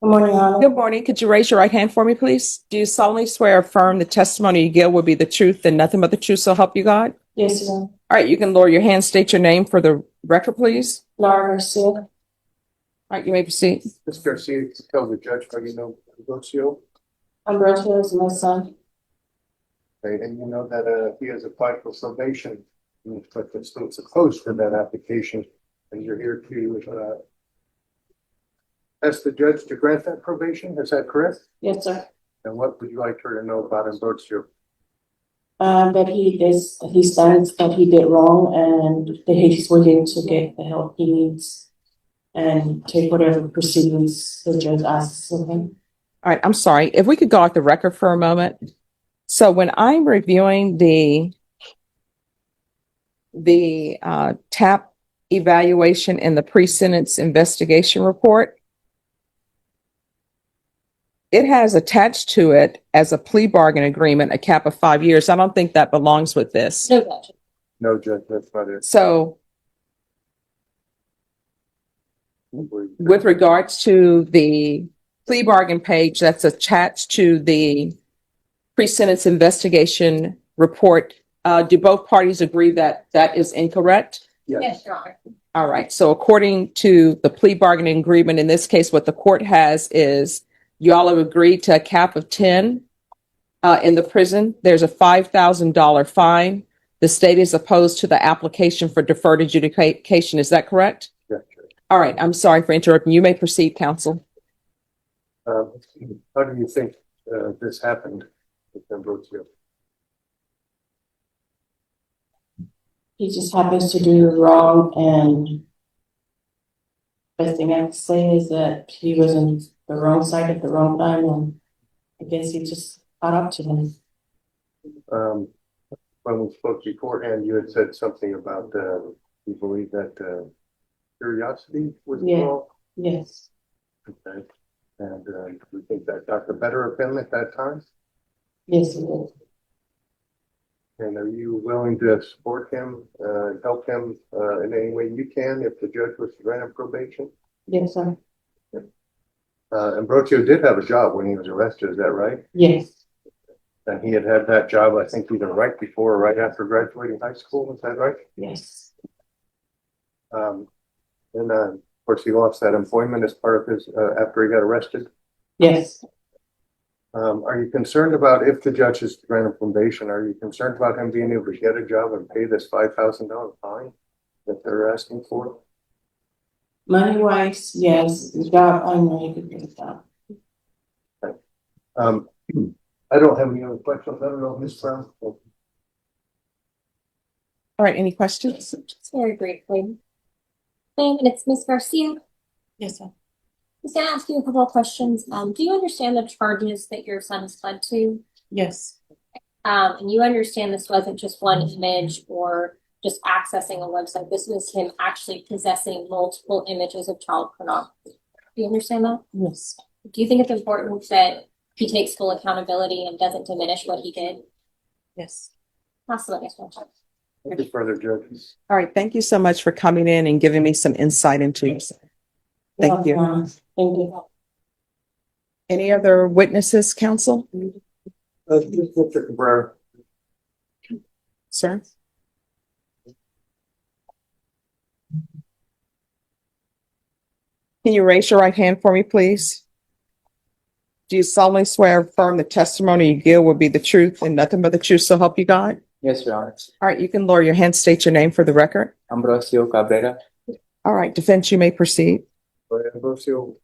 Good morning, Your Honor. Good morning. Could you raise your right hand for me, please? Do you solemnly swear or affirm the testimony you give will be the truth and nothing but the truth, so help you God? Yes, Your Honor. All right, you can lower your hand, state your name for the record, please. Laura Garcia. All right, you may proceed. Ms. Garcia, tell the judge how you know Ambrosio, Ambrosio is my son. okay, and you know that he has applied for probation, but it's still opposed to that application, and you're here to ask the judge to grant that probation. Is that correct? Yes, sir. And what would you like her to know about Ambrosio? That he stands that he did wrong and that he's willing to get the help he needs and take whatever proceedings the judge asks of him. All right, I'm sorry. If we could go off the record for a moment. So when I'm reviewing the TAP evaluation in the pre-sentence investigation report, it has attached to it as a plea bargain agreement, a cap of 5 years. I don't think that belongs with this. No, Judge. No, Judge, that's not it. So with regards to the plea bargain page that's attached to the pre-sentence investigation report, do both parties agree that that is incorrect? Yes. Your Honor. All right. So according to the plea bargaining agreement, in this case, what the court has is you all have agreed to a cap of 10 in the prison. There's a $5,000 fine. The state is opposed to the application for deferred adjudication. Is that correct? Yes. All right. I'm sorry for interrupting. You may proceed, counsel. How do you think this happened with Ambrosio? He just happens to do wrong, and best thing I can say is that he was on the wrong side at the wrong time, and I guess he just caught up to him. When we spoke beforehand, you had said something about you believe that curiosity was involved. Yes. Okay. And we think that got the better of him at that time. Yes, he did. And are you willing to support him, help him in any way you can if the judge was to grant him probation? Yes, sir. Ambrosio did have a job when he was arrested, is that right? Yes. And he had that job, I think, either right before or right after graduating high school, is that right? Yes. And of course, he lost that employment as part of his, after he got arrested. Yes. Are you concerned about if the judge is to grant him probation, are you concerned about him being able to get a job and pay this $5,000 fine that they're asking for? Money wise, yes. The job, I know he could get a job. I don't have any other questions. I don't know, Ms. Brown. All right. Any questions? Just very briefly. And it's Ms. Garcia. Yes, sir. Just gonna ask you a couple of questions. Do you understand the charges that your son has pled to? Yes. And you understand this wasn't just one image or just accessing a website. This was him actually possessing multiple images of child pornography. Do you understand that? Yes. Do you think it's important that he takes full accountability and doesn't diminish what he did? Yes. That's the next one. Any further judges? All right. Thank you so much for coming in and giving me some insight into it. Thank you. Thank you. Any other witnesses, counsel? Mr. Cabrera. Sir? Can you raise your right hand for me, please? Do you solemnly swear or affirm the testimony you give will be the truth and nothing but the truth, so help you God? Yes, Your Honor. All right, you can lower your hand, state your name for the record. Ambrosio Cabrera. All right, defense, you may proceed. Ambrosio,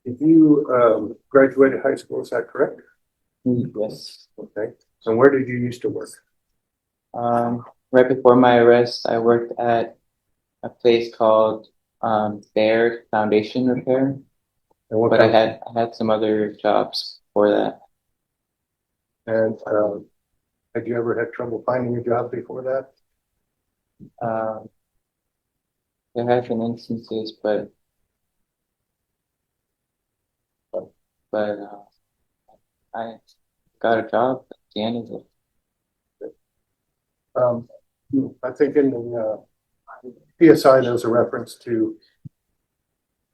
if you graduated high school, is that correct? Yes. Okay. And where did you used to work? Right before my arrest, I worked at a place called Baird Foundation Repair, And what but I kind- had some other jobs for that. And had you ever had trouble finding a job before that? There have been instances, but I got a job at the end of it. I think in the PSI, there's a reference to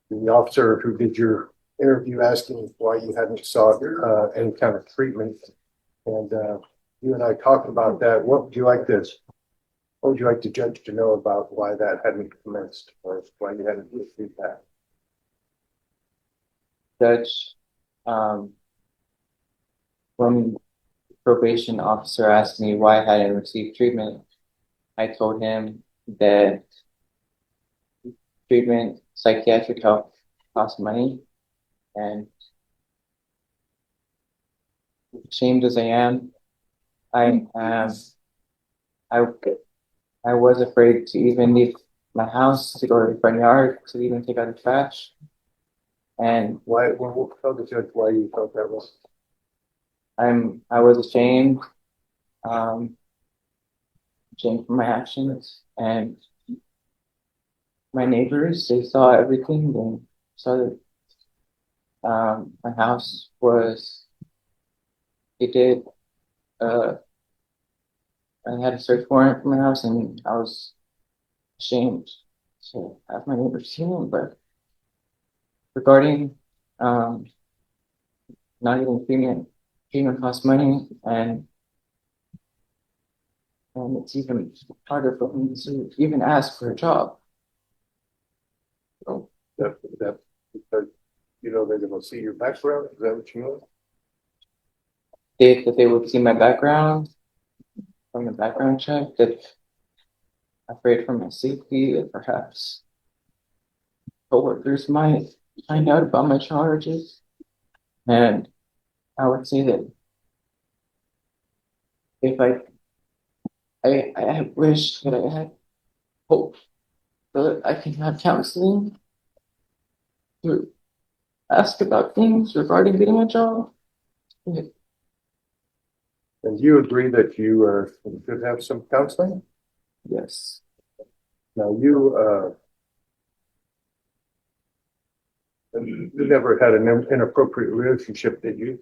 the officer who did your interview asking why you hadn't sought any kind of treatment. And you and I talked about that. What would you like the judge to know about why that hadn't commenced or why you hadn't received that? Judge, when probation officer asked me why I hadn't received treatment, I told him that treatment, psychiatric help costs money, and ashamed as I am, I am, I, I was afraid to even leave my house, to go to the front yard, to even take out the trash. And Why? Well, tell the judge why you felt that was. I was ashamed, ashamed for my actions, and my neighbors, they saw everything. They saw that my house was, they did, I had a search warrant for my house, and I was ashamed to have my neighbors see it. But regarding not getting treatment costs money, and it's even harder for me to even ask for a job. Oh, that because you know they're going to see your background. Is that what you mean? That they would see my background from the background check, that afraid for my safety, that perhaps coworkers might find out about my charges. And I would say that if I wish that I had hope that I can have counseling to ask about things regarding getting a job. And you agree that you should have some counseling? Yes. Now you never had an inappropriate relationship, did you?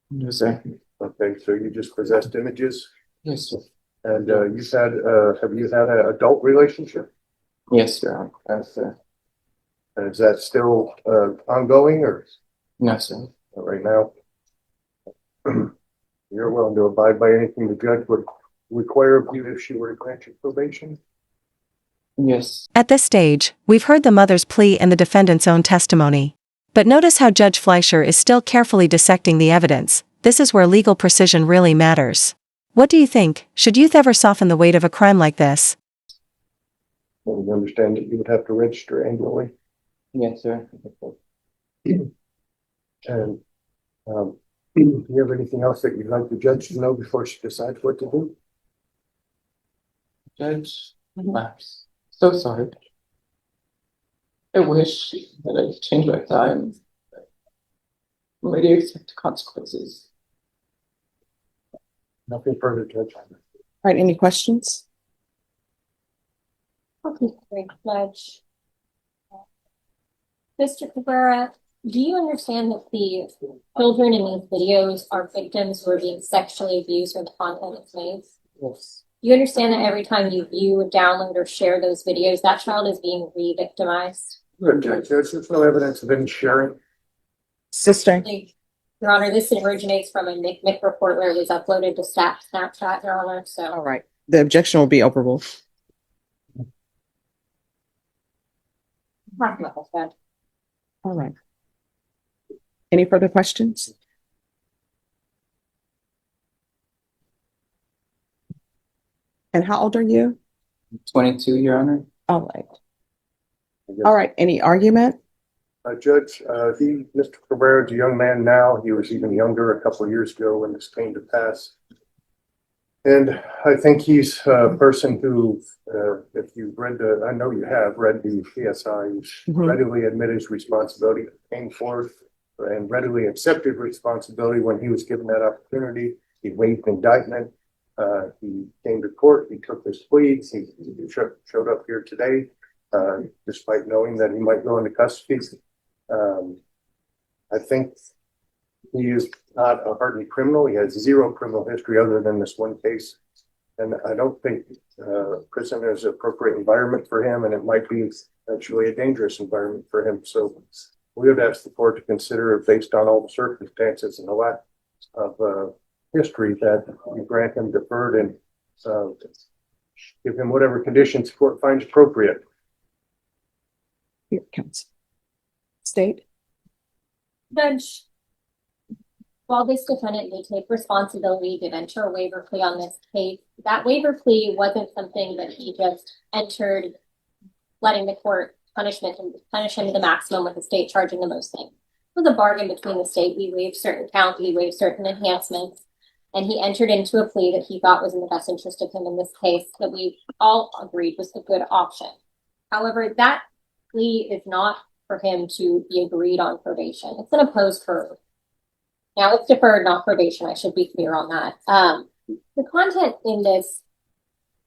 Yes, sir. Okay, so you just possessed images, Yes, sir. and have you had an adult relationship? Yes, sir. Yes, sir. And is that still ongoing or No, sir. right now? You're willing to abide by anything the judge would require of you if she were to grant you probation? Yes. At this stage, we've heard the mother's plea and the defendant's own testimony. But notice how Judge Fleischer is still carefully dissecting the evidence. This is where legal precision really matters. What do you think? Should youth ever soften the weight of a crime like this? Well, you understand that you would have to register annually. Yes, sir. And do you have anything else that you'd like the judge to know before she decides what to do? Judge, I'm so sorry. I wish that I could change my time. I'm ready to accept the consequences. Nothing further, Judge. All right, any questions? Okay, great, Judge. Mr. Cabrera, do you understand that the children in these videos are victims who are being sexually abused when the content is made? Yes. You understand that every time you view, download, or share those videos, that child is being re-victimized? Good, Judge. There's no evidence of any sharing. Sister? Your Honor, this originates from a NICMIC report where it was uploaded to Snapchat, Your Honor, All so. right, the objection will be overruled. All right. Any further questions? And how old are you? 22, Your Honor. All right. All right, any argument? Judge, Mr. Cabrera is a young man now. He was even younger a couple of years ago when this came to pass. And I think he's a person who, if you've read I know you have read the PSI, readily admitted his responsibility, came forth and readily accepted responsibility when he was given that opportunity. He waived indictment. He came to court. He took his pleas. He showed up here today, despite knowing that he might go into custody. I think he is not a hardened criminal. He has zero criminal history other than this one case. And I don't think prison is an appropriate environment for him, and it might be actually a dangerous environment for him. So we would ask the court to consider, based on all the circumstances and the lack of history, that we grant him deferred and give him whatever conditions the court finds appropriate. Here, counsel. State. Judge, while this defendant may take responsibility to enter a waiver plea on this case, that waiver plea wasn't something that he just entered, letting the court punish him to the maximum with the state charging the most thing. It was a bargain between the state. We waived certain counts, we waived certain enhancements, and he entered into a plea that he thought was in the best interest of him in this case, that we all agreed was a good option. However, that plea is not for him to be agreed on probation. It's an opposed verb. Now it's deferred, not probation. I should be clear on that. The content in this,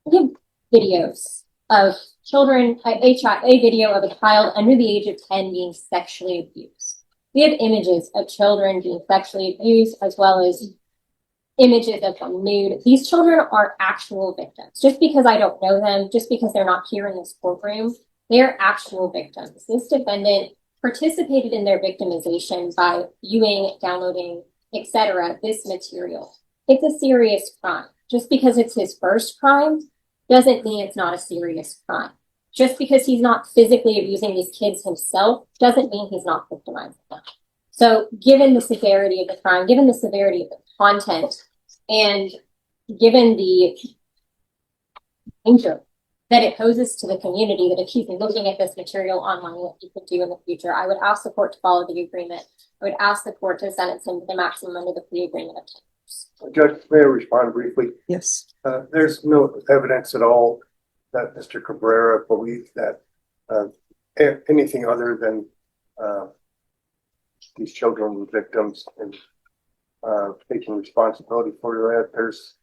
we have videos of children, a video of a child under the age of 10 being sexually abused. We have images of children being sexually abused, as well as images of them nude. These children are actual victims. Just because I don't know them, just because they're not here in this courtroom, they're actual victims. This defendant participated in their victimization by viewing, downloading, etc. this material. It's a serious crime. Just because it's his first crime doesn't mean it's not a serious crime. Just because he's not physically abusing these kids himself doesn't mean he's not victimizing them. So given the severity of the crime, given the severity of the content, and given the danger that it poses to the community, that if he's looking at this material online, what he could do in the future, I would ask the court to follow the agreement. I would ask the court to sentence him to the maximum under the plea agreement of 10 years. Judge, may I respond briefly? Yes. There's no evidence at all that Mr. Cabrera believed that anything other than these children were victims and taking responsibility for that. There's,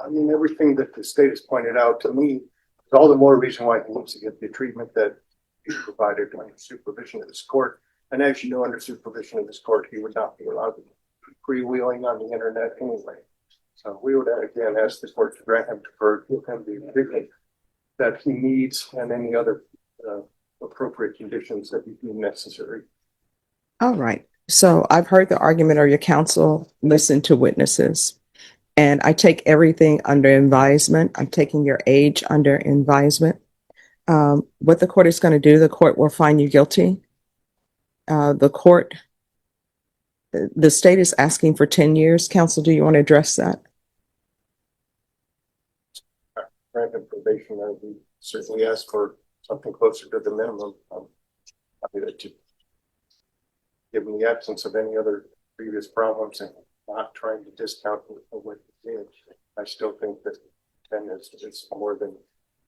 I mean, everything that the state has pointed out to me, is all the more reason why he needs to get the treatment that he provided under supervision of this court. And as you know, under supervision of this court, he would not be allowed to be freewheeling on the internet anyway. So we would again ask the court to grant him deferred, give him the treatment that he needs and any other appropriate conditions that be necessary. All right. So I've heard the argument of your counsel, listened to witnesses, and I take everything under advisement. I'm taking your age under advisement. What the court is going to do, the court will find you guilty. The state is asking for 10 years. Counsel, do you want to address that? Grant him probation, I would certainly ask for something closer to the minimum. I mean, given the absence of any other previous problems and not trying to discount what he did, I still think that 10 is more than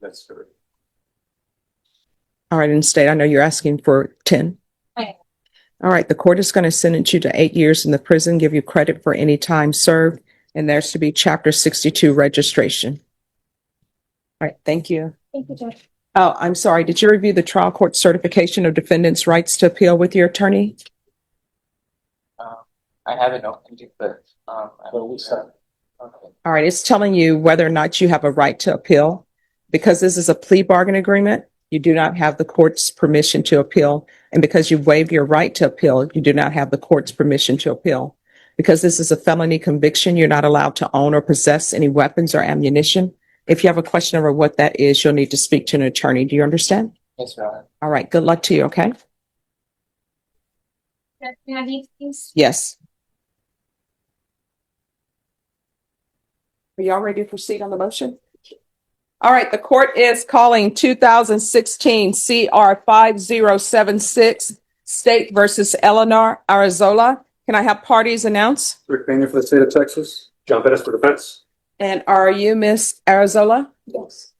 necessary. All right, and state, I know you're asking for 10. Okay. All right, the court is going to sentence you to 8 years in the prison, give you credit for any time served, and there's to be Chapter 62 registration. All right, thank you. Thank you, Judge. Oh, I'm sorry. Did you review the trial court certification of defendants' rights to appeal with your attorney? I haven't opened it, but we said. okay. All right, it's telling you whether or not you have a right to appeal. Because this is a plea bargain agreement, you do not have the court's permission to appeal. And because you've waived your right to appeal, you do not have the court's permission to appeal. Because this is a felony conviction, you're not allowed to own or possess any weapons or ammunition. If you have a question over what that is, you'll need to speak to an attorney. Do you understand? Yes, Your Honor. All right, good luck to you, okay? May I leave, please? Yes. Are y'all ready to proceed on the motion? All right, the court is calling 2016 CR 5076 State versus Eleanor Arzola. Can I have parties announce? Rick Pena for the state of Texas. John Bettis for defense. And are you Miss Arzola? Yes.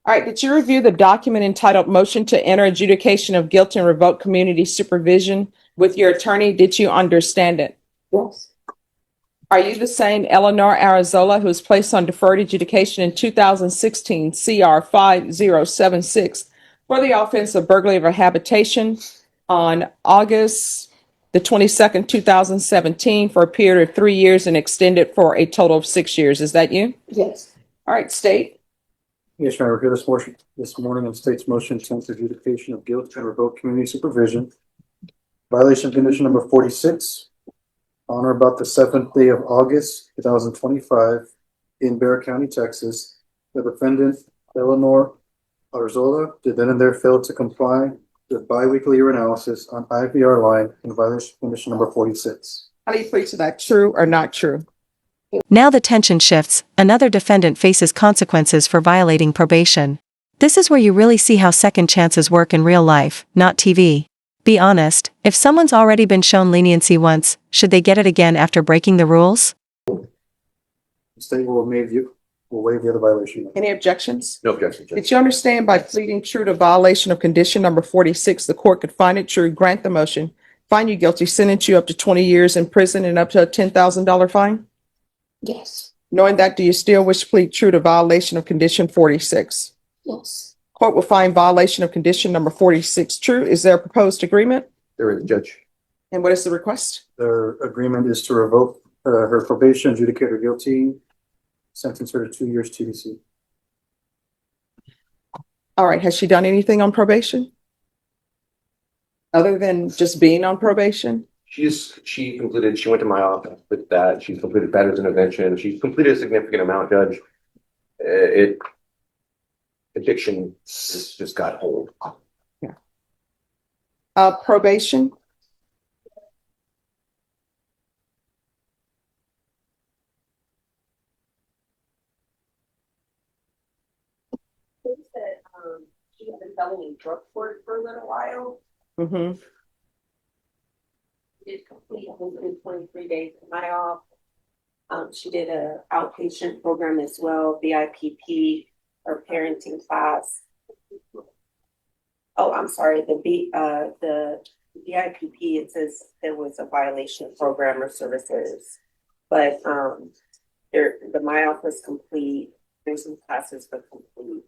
All right, did you review the document entitled Motion to Enter Adjudication of Guilt and Revoke Community Supervision with your attorney? Did you understand it? Yes. Are you the same Eleanor Arzola who was placed on deferred adjudication in 2016 CR 5076 for the offense of burglary of a habitation on August the 22nd, 2017 for a period of 3 years and extended for a total of 6 years? Is that you? Yes. All right, state. Yes, Your Honor, we're here this morning on state's motion to enter adjudication of guilt and revoke community supervision. Violation of condition number 46 on or about the 7th day of August, 2025 in Bear County, Texas. The defendant, Eleanor Arzola, did then and there fail to comply with biweekly urinalysis on IVR line in violation of condition number 46. How do you plead to that? True or not true? Now the tension shifts, another defendant faces consequences for violating probation. This is where you really see how second chances work in real life, not TV. Be honest, if someone's already been shown leniency once, should they get it again after breaking the rules? The state will waive the other violation. Any objections? No objection, Judge. Did you understand by pleading true to violation of condition number 46, the court could find it true, grant the motion, find you guilty, sentence you up to 20 years in prison and up to a $10,000 fine? Yes. Knowing that, do you still wish to plead true to violation of condition 46? Yes. Court will find violation of condition number 46 true. Is there a proposed agreement? There is, Judge. And what is the request? Their agreement is to revoke her probation, adjudicate her guilty, sentence her to 2 years TDC. All right. Has she done anything on probation? Other than just being on probation? She went to my office with that. She's completed battered intervention. She's completed a significant amount, Judge. Addiction just got hold. Probation? She had been felony drug court for a little while. Mm-hmm. Did complete 123 days in my off. She did a outpatient program as well, BIPP or parenting class. Oh, I'm sorry, the BIPP, it says there was a violation of program or services, but the MyOff was complete. There's some classes were complete.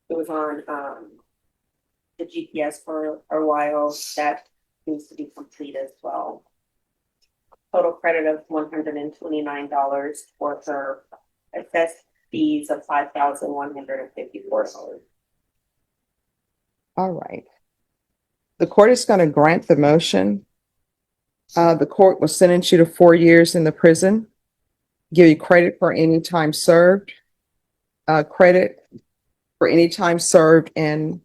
It was on the GPS for a while. That needs to be complete as well. Total credit of $129 for her assessed fees of $5,154. All right. The court is going to grant the motion. The court will sentence you to 4 years in the prison, give you credit for any time served, credit for any time served and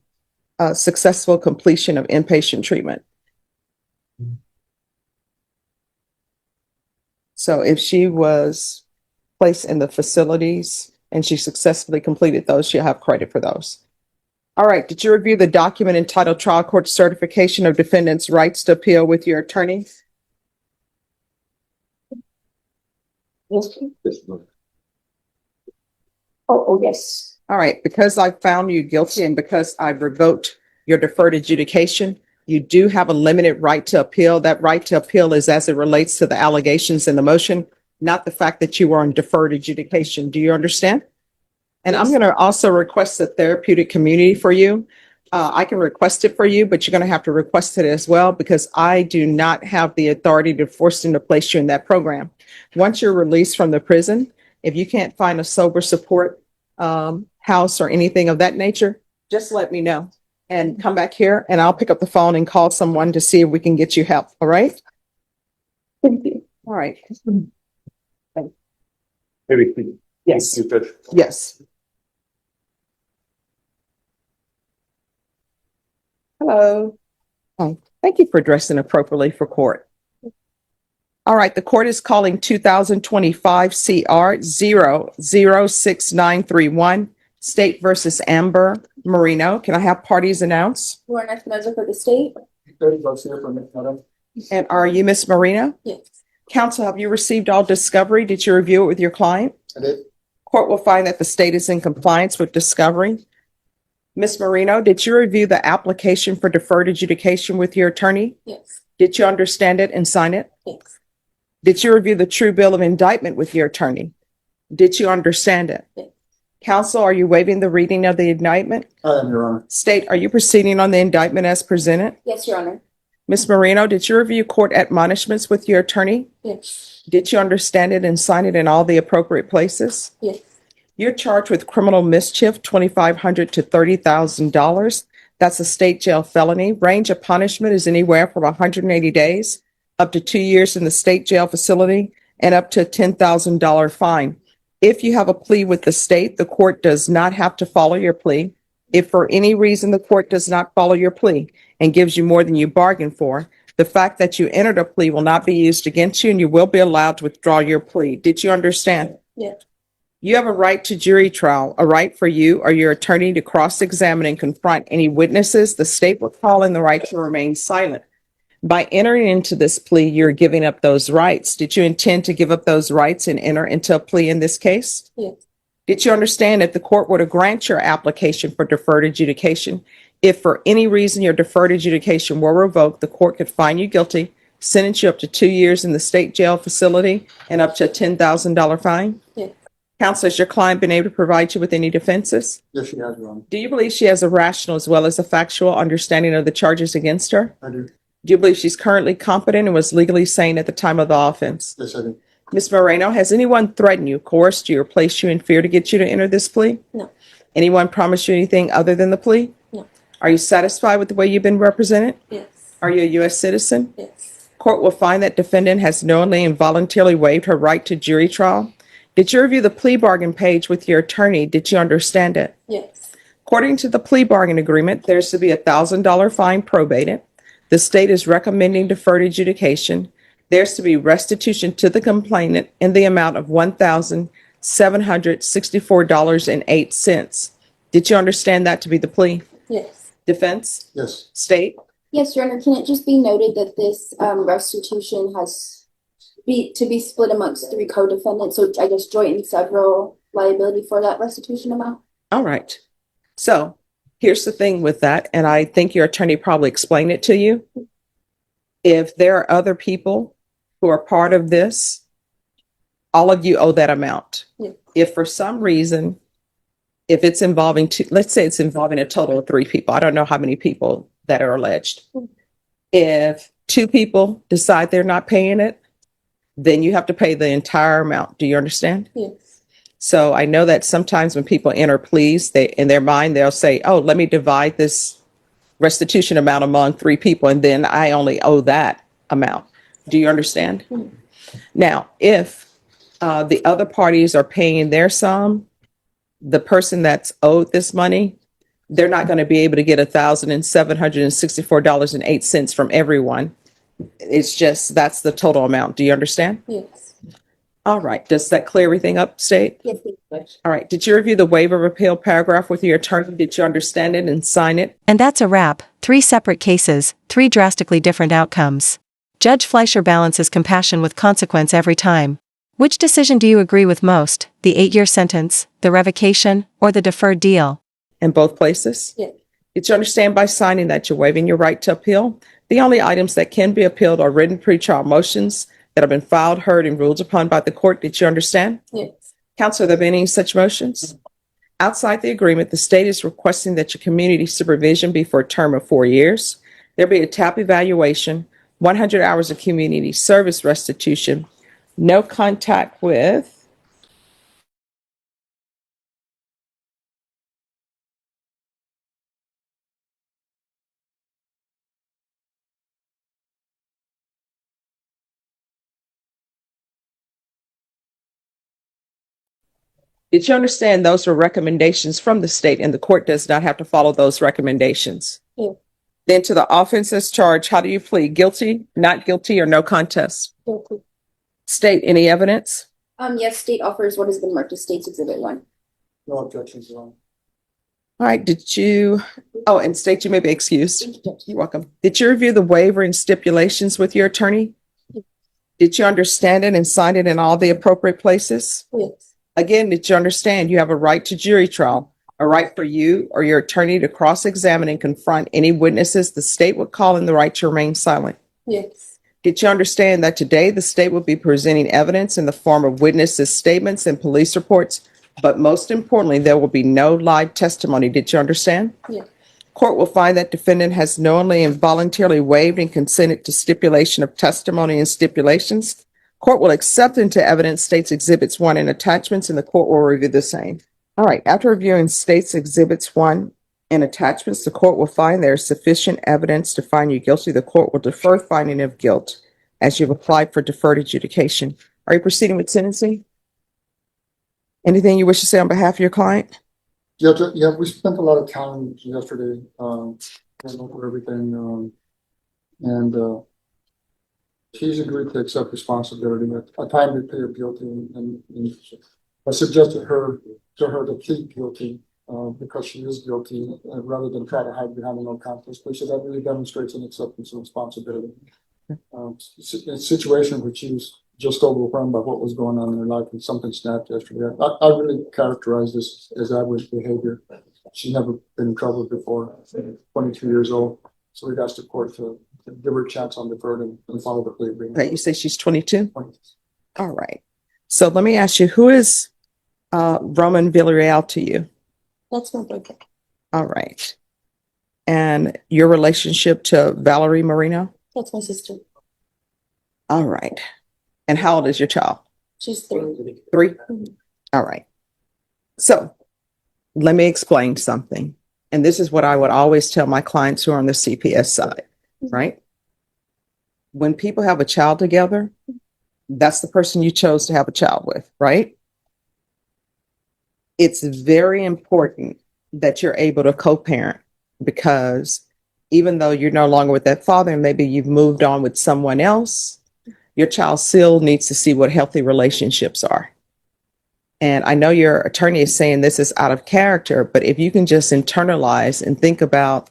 successful completion of inpatient treatment. So if she was placed in the facilities and she successfully completed those, she'll have credit for those. All right. Did you review the document entitled Trial Court Certification of Defendant's Rights to Appeal with your attorney? Yes. Oh, yes. All right. Because I found you guilty and because I revoked your deferred adjudication, you do have a limited right to appeal. That right to appeal is as it relates to the allegations in the motion, not the fact that you were on deferred adjudication. Do you understand? And I'm going to also request a therapeutic community for you. I can request it for you, but you're going to have to request it as well because I do not have the authority to force them to place you in that program. Once you're released from the prison, if you can't find a sober support house or anything of that nature, just let me know and come back here and I'll pick up the phone and call someone to see if we can get you help. All right? Thank you. All right. Maybe. Yes. You, Judge. Yes. Hello. Oh, thank you for dressing appropriately for court. All right, the court is calling 2025 CR 006931, State versus Amber Marino. Can I have parties announce? Lauren Espinoza for the state. And are you Miss Marino? Yes. Counsel, have you received all discovery? Did you review it with your client? I did. Court will find that the state is in compliance with discovery. Miss Marino, did you review the application for deferred adjudication with your attorney? Yes. Did you understand it and sign it? Yes. Did you review the true bill of indictment with your attorney? Did you understand it? Yes. Counsel, are you waiving the reading of the indictment? I am, Your Honor. State, are you proceeding on the indictment as presented? Yes, Your Honor. Ms. Moreno, did you review court admonishments with your attorney? Yes. Did you understand it and sign it in all the appropriate places? Yes. You're charged with criminal mischief, $2,500 to $30,000. That's a state jail felony. Range of punishment is anywhere from 180 days up to 2 years in the state jail facility and up to a $10,000 fine. If you have a plea with the state, the court does not have to follow your plea. If for any reason the court does not follow your plea and gives you more than you bargained for, the fact that you entered a plea will not be used against you and you will be allowed to withdraw your plea. Did you understand? Yes. You have a right to jury trial, a right for you or your attorney to cross-examine and confront any witnesses. The state will call in the right to remain silent. By entering into this plea, you're giving up those rights. Did you intend to give up those rights and enter into a plea in this case? Yes. Did you understand if the court were to grant your application for deferred adjudication, if for any reason your deferred adjudication were revoked, the court could find you guilty, sentence you up to 2 years in the state jail facility, and up to a $10,000 fine? Yes. Counsel, has your client been able to provide you with any defenses? Yes, she has, Your Honor. Do you believe she has a rational as well as a factual understanding of the charges against her? I do. Do you believe she's currently competent and was legally sane at the time of the offense? Yes, I do. Ms. Moreno, has anyone threatened you, coerced you, or placed you in fear to get you to enter this plea? No. Anyone promised you anything other than the plea? No. Are you satisfied with the way you've been represented? Yes. Are you a U.S. citizen? Yes. Court will find that defendant has knowingly and voluntarily waived her right to jury trial. Did you review the plea bargain page with your attorney? Did you understand it? Yes. According to the plea bargain agreement, there's to be a $1,000 fine probated. The state is recommending deferred adjudication. There's to be restitution to the complainant in the amount of $1,764.08. Did you understand that to be the plea? Yes. Defense? Yes. State? Yes, Your Honor, can it just be noted that this restitution to be split amongst 3 co-defendants, so I guess joint and several liability for that restitution amount? All right. So here's the thing with that, and I think your attorney probably explained it to you. If there are other people who are part of this, all of you owe that amount. Yeah. If for some reason, if it's involving let's say it's involving a total of 3 people. I don't know how many people that are alleged. If 2 people decide they're not paying it, then you have to pay the entire amount. Do you understand? Yes. So I know that sometimes when people enter pleas, in their mind, they'll say, oh, let me divide this restitution amount among 3 people, and then I only owe that amount. Do you understand? Mm-hmm. Now, if the other parties are paying their sum, the person that's owed this money, they're not going to be able to get $1,764.08 from everyone. It's just, that's the total amount. Do you understand? Yes. All right. Does that clear everything up, State? Yes, All right. Did you review the waiver of appeal paragraph with your attorney? Did you understand it and sign it? And that's a wrap. 3 separate cases, 3 drastically different outcomes. Judge Fleischer balances compassion with consequence every time. Which decision do you agree with most, the 8-year sentence, the revocation, or the deferred deal? In both places? Yes. Did you understand by signing that you're waiving your right to appeal? The only items that can be appealed are written pretrial motions that have been filed, heard, and ruled upon by the court. Did you understand? Yes. Counsel, have there been any such motions? Outside the agreement, the state is requesting that your community supervision be for a term of 4 years. There be a TAP evaluation, 100 hours of community service restitution, no contact with Did you understand those were recommendations from the state and the court does not have to follow those recommendations? Yeah. Then to the offenses charged, how do you plead? Guilty, not guilty, or no contest? Guilty. State, any evidence? Yes, state offers what has been marked as State's Exhibit 1. No objections, Your Honor. All right, and state, you may be excused. You're welcome. Did you review the waiver and stipulations with your attorney? Did you understand it and sign it in all the appropriate places? Yes. Again, did you understand you have a right to jury trial, a right for you or your attorney to cross-examine and confront any witnesses the state would call in the right to remain silent? Yes. Did you understand that today the state will be presenting evidence in the form of witnesses' statements and police reports, but most importantly, there will be no live testimony? Did you understand? Yes. Court will find that defendant has knowingly and voluntarily waived and consented to stipulation of testimony and stipulations. Court will accept into evidence State's Exhibits 1 and attachments, and the court will review the same. All right, after reviewing State's Exhibits 1 and attachments, the court will find there is sufficient evidence to find you guilty. The court will defer finding of guilt as you've applied for deferred adjudication. Are you proceeding with sentencing? Anything you wish to say on behalf of your client? Yeah, we spent a lot of time yesterday, going over everything, and she's agreed to accept responsibility. I tried to plead guilty, and I suggested to her to plead guilty, because she is guilty, rather than try to hide behind a no contest plea. So that really demonstrates an acceptance of responsibility. A situation where she was just overwhelmed by what was going on in her life, and something snapped yesterday. I really characterize this as average behavior. She's never been in trouble before, 22 years old. So we've asked the court to give her a chance on deferred and follow the plea agreement. Okay, you say she's 22? All right. So let me ask you, who is Roman Villarreal to you? That's my boyfriend. All right. And your relationship to Valerie Marino? That's my sister. All right. And how old is your child? She's 3. 3? All right. So let me explain something. And this is what I would always tell my clients who are on the CPS side, right? When people have a child together, that's the person you chose to have a child with, right? It's very important that you're able to co-parent, because even though you're no longer with that father and maybe you've moved on with someone else, your child still needs to see what healthy relationships are. And I know your attorney is saying this is out of character, but if you can just internalize and think about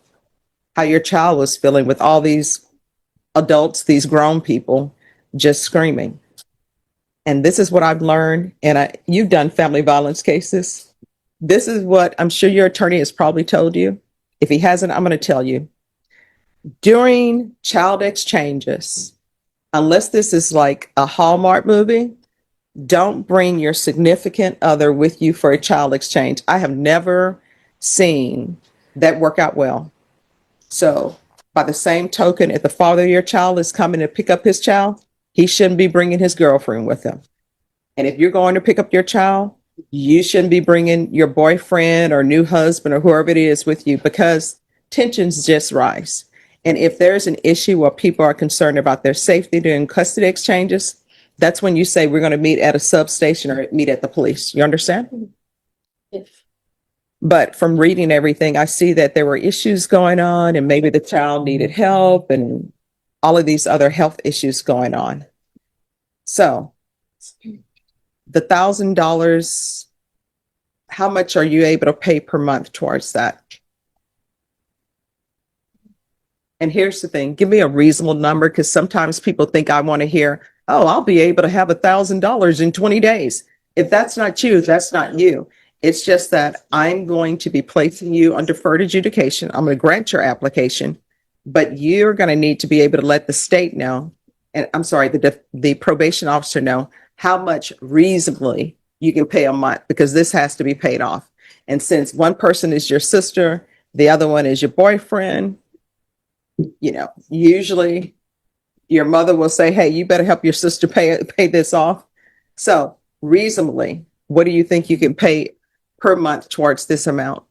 how your child was feeling with all these adults, these grown people just screaming. And this is what I've learned. And you've done family violence cases. This is what I'm sure your attorney has probably told you. If he hasn't, I'm going to tell you. During child exchanges, unless this is like a Hallmark movie, don't bring your significant other with you for a child exchange. I have never seen that work out well. So by the same token, if the father of your child is coming to pick up his child, he shouldn't be bringing his girlfriend with him. And if you're going to pick up your child, you shouldn't be bringing your boyfriend or new husband or whoever it is with you, because tensions just rise. And if there's an issue where people are concerned about their safety during custody exchanges, that's when you say we're going to meet at a substation or meet at the police. You understand? But from reading everything, I see that there were issues going on, and maybe the child needed help and all of these other health issues going on. So the $1,000, how much are you able to pay per month towards that? And here's the thing, give me a reasonable number, because sometimes people think I want to hear, oh, I'll be able to have $1,000 in 20 days. If that's not you, that's not you. It's just that I'm going to be placing you on deferred adjudication. I'm going to grant your application, but you're going to need to be able to let the state know, and I'm sorry, the probation officer know how much reasonably you can pay a month, because this has to be paid off. And since one person is your sister, the other one is your boyfriend, you know, usually your mother will say, hey, you better help your sister pay this off. So reasonably, what do you think you can pay per month towards this amount?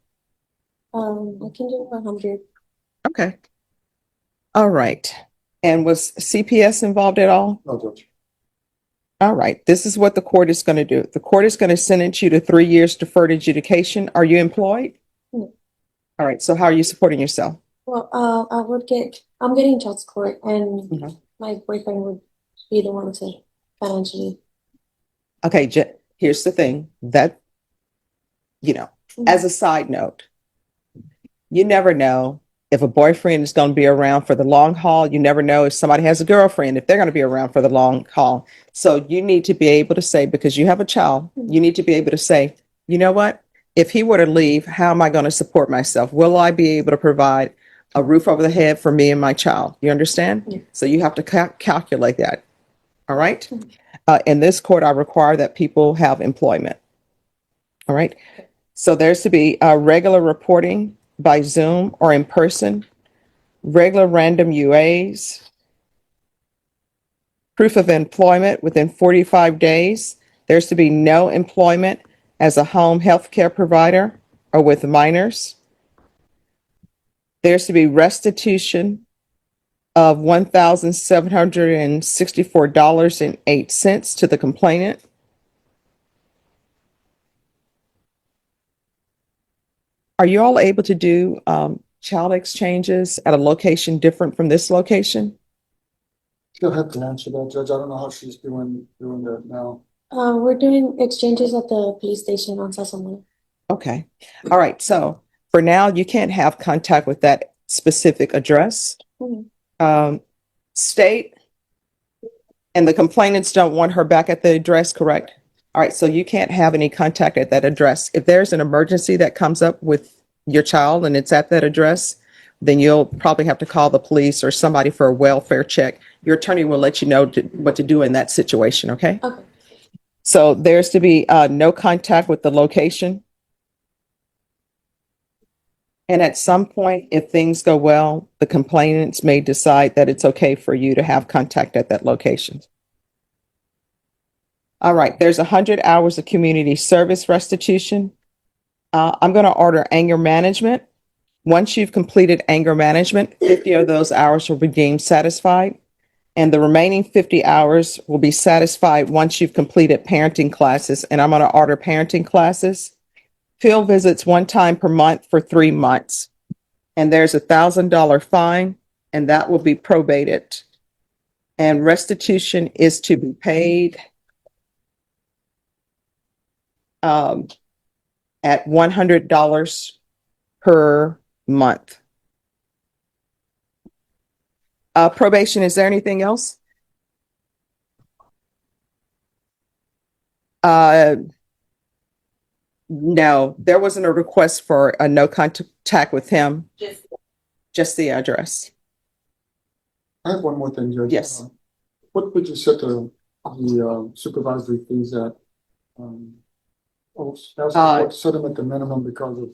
I can do 100. Okay. All right. And was CPS involved at all? No, Judge. All right. This is what the court is going to do. The court is going to sentence you to 3 years deferred adjudication. Are you employed? No. All right. So how are you supporting yourself? Well, I'm getting child support, and Mhm. my boyfriend would be the one to financially. Okay. Here's the thing that, you know, as a side note, you never know if a boyfriend is going to be around for the long haul. You never know if somebody has a girlfriend, if they're going to be around for the long haul. So you need to be able to say, because you have a child, you need to be able to say, you know what? If he were to leave, how am I going to support myself? Will I be able to provide a roof over the head for me and my child? You understand? Yeah. So you have to calculate that. All right. In this court, I require that people have employment. All right. So there's to be regular reporting by Zoom or in person, regular random UAs, proof of employment within 45 days. There's to be no employment as a home health care provider or with minors. There's to be restitution of $1,764.08 to the complainant. Are you all able to do child exchanges at a location different from this location? She'll have to answer that, Judge. I don't know how she's doing that now. We're doing exchanges at the police station on Sassamone. Okay. All right. So for now, you can't have contact with that specific address. State and the complainants don't want her back at the address, correct? All right. So you can't have any contact at that address. If there's an emergency that comes up with your child and it's at that address, then you'll probably have to call the police or somebody for a welfare check. Your attorney will let you know what to do in that situation. Okay. Okay. So there's to be no contact with the location. And at some point, if things go well, the complainants may decide that it's okay for you to have contact at that location. All right, there's 100 hours of community service restitution. I'm going to order anger management. Once you've completed anger management, 50 of those hours will be deemed satisfied. And the remaining 50 hours will be satisfied once you've completed parenting classes. And I'm going to order parenting classes. Field visits 1 time per month for 3 months. And there's $1,000 fine, and that will be probated. And restitution is to be paid at $100 per month. Probation, is there anything else? No, there wasn't a request for a no contact with him. Just the address. I have one more thing, Judge. Yes. What would you set the supervisory fees at? Set them at the minimum because of.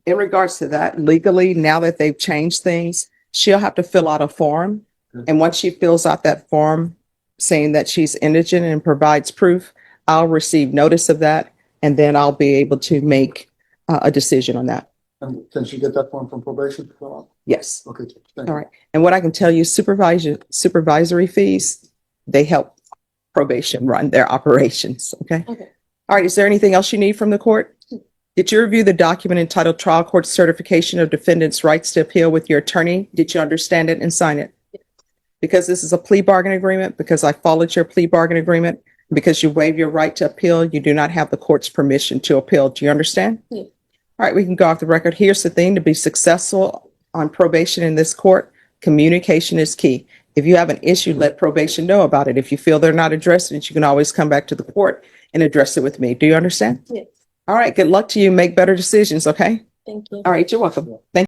In regards to that, legally, now that they've changed things, she'll have to fill out a form. Okay. And once she fills out that form saying that she's indigent and provides proof, I'll receive notice of that. And then I'll be able to make a decision on that. And can she get that form from probation to fill out? Yes. Okay, thank All you. right. And what I can tell you, supervisory fees, they help probation run their operations. Okay. Okay. All right. Is there anything else you need from the court? Did you review the document entitled Trial Court Certification of Defendant's Rights to Appeal with your attorney? Did you understand it and sign it? Because this is a plea bargain agreement, because I followed your plea bargain agreement, because you waive your right to appeal, you do not have the court's permission to appeal. Do you understand? Yeah. All right, we can go off the record. Here's the thing: to be successful on probation in this court, communication is key. If you have an issue, let probation know about it. If you feel they're not addressing it, you can always come back to the court and address it with me. Do you understand? Yes. All right, good luck to you. Make better decisions, okay? Thank you. All right, you're welcome. Thank